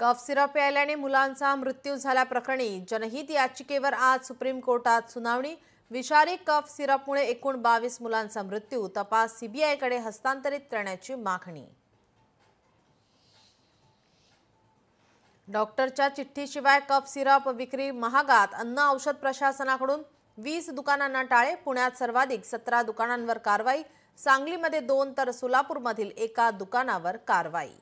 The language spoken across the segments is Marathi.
कफ सिरप प्यायल्याने मुलांचा मृत्यू झाल्याप्रकरणी जनहित याचिकेवर आज सुप्रीम कोर्टात सुनावणी। विषारी कफ सिरपमुळे एकूण 22 मुलांचा मृत्यू, तपास सीबीआयकडे हस्तांतरित करण्याची मागणी। डॉक्टरच्या चिठ्ठीशिवाय कफ सिरप विक्री महागात, अन्न औषध प्रशासनाकडून 20 दुकानांना टाळे। पुण्यात सर्वाधिक 17 दुकानांवर कारवाई, सांगलीमध्ये 2 तर सोलापूरमधील एका दुकानावर कारवाई।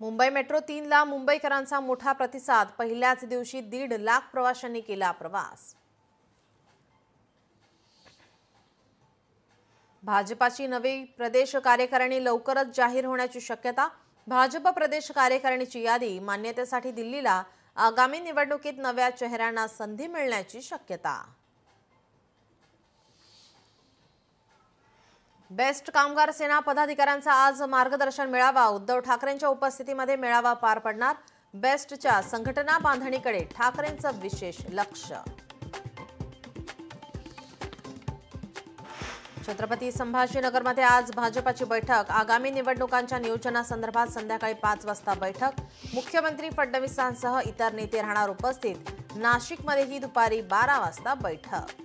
मुंबई मेट्रो 3 ला मुंबईकरांचा मोठा प्रतिसाद, पहिल्याच दिवशी 1.5 लाख प्रवाशांनी केला प्रवास। भाजपाची नवी प्रदेश कार्यकारिणी लवकरच जाहीर होण्याची शक्यता। भाजप प्रदेश कार्यकारिणीची यादी मान्यतेसाठी दिल्लीला, आगामी निवडणुकीत नव्या चेहऱ्यांना संधी मिळण्याची शक्यता। बेस्ट कामगार सेना पदाधिकाऱ्यांचा आज मार्गदर्शन मेळावा, उद्धव ठाकरेंच्या उपस्थितीमध्ये मेळावा पार पडणार। बेस्टच्या संघटना बांधणीकडे ठाकरेंचं विशेष लक्ष। छत्रपती संभाजीनगरमध्ये आज भाजपाची बैठक, आगामी निवडणुकांच्या नियोजनासंदर्भात संध्याकाळी 5 वाजता बैठक। मुख्यमंत्री फडणवीसांसह इतर नेते राहणार उपस्थित। नाशिकमध्येही दुपारी 12 वाजता बैठक।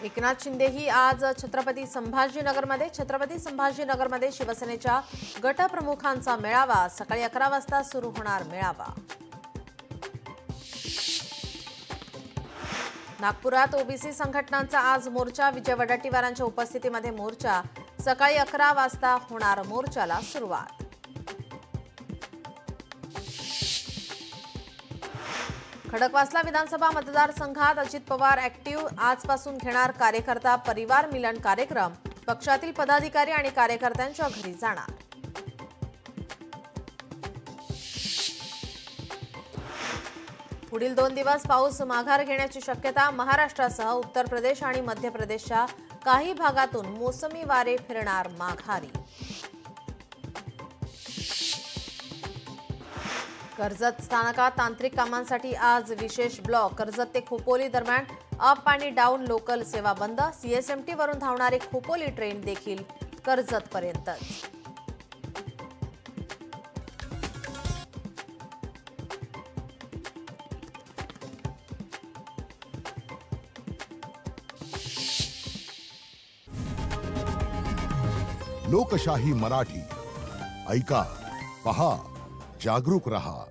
एकनाथ शिंदेही आज छत्रपती संभाजीनगरमध्ये शिवसेनेच्या गटप्रमुखांचा मेळावा, सकाळी 11 वाजता सुरू होणार मेळावा। नागपुरात ओबीसी संघटनांचा आज मोर्चा, विजय वडेट्टीवारांच्या उपस्थितीमध्ये मोर्चा, सकाळी 11 वाजता होणार मोर्चाला सुरुवात। खडकवासला विधानसभा मतदारसंघात अजित पवार ऍक्टिव्ह, आजपासून घेणार कार्यकर्ता परिवार मिलन कार्यक्रम, पक्षातील पदाधिकारी आणि कार्यकर्त्यांच्या घरी जाणार। पुढील 2 दिवस पाऊस माघार घेण्याची शक्यता। महाराष्ट्रासह उत्तर प्रदेश आणि मध्य प्रदेशच्या काही भागातून मोसमी वारे फिरणार माघारी। कर्जत स्थानकात तांत्रिक कामांसाठी आज विशेष ब्लॉक। कर्जत ते खोपोली दरम्यान अप आणि डाऊन लोकल सेवा बंद। सीएसएमटी वरून धावणारी खोपोली ट्रेन देखील कर्जत पर्यंत। लोकशाही मराठी, ऐका, पहा, जागरूक रहा।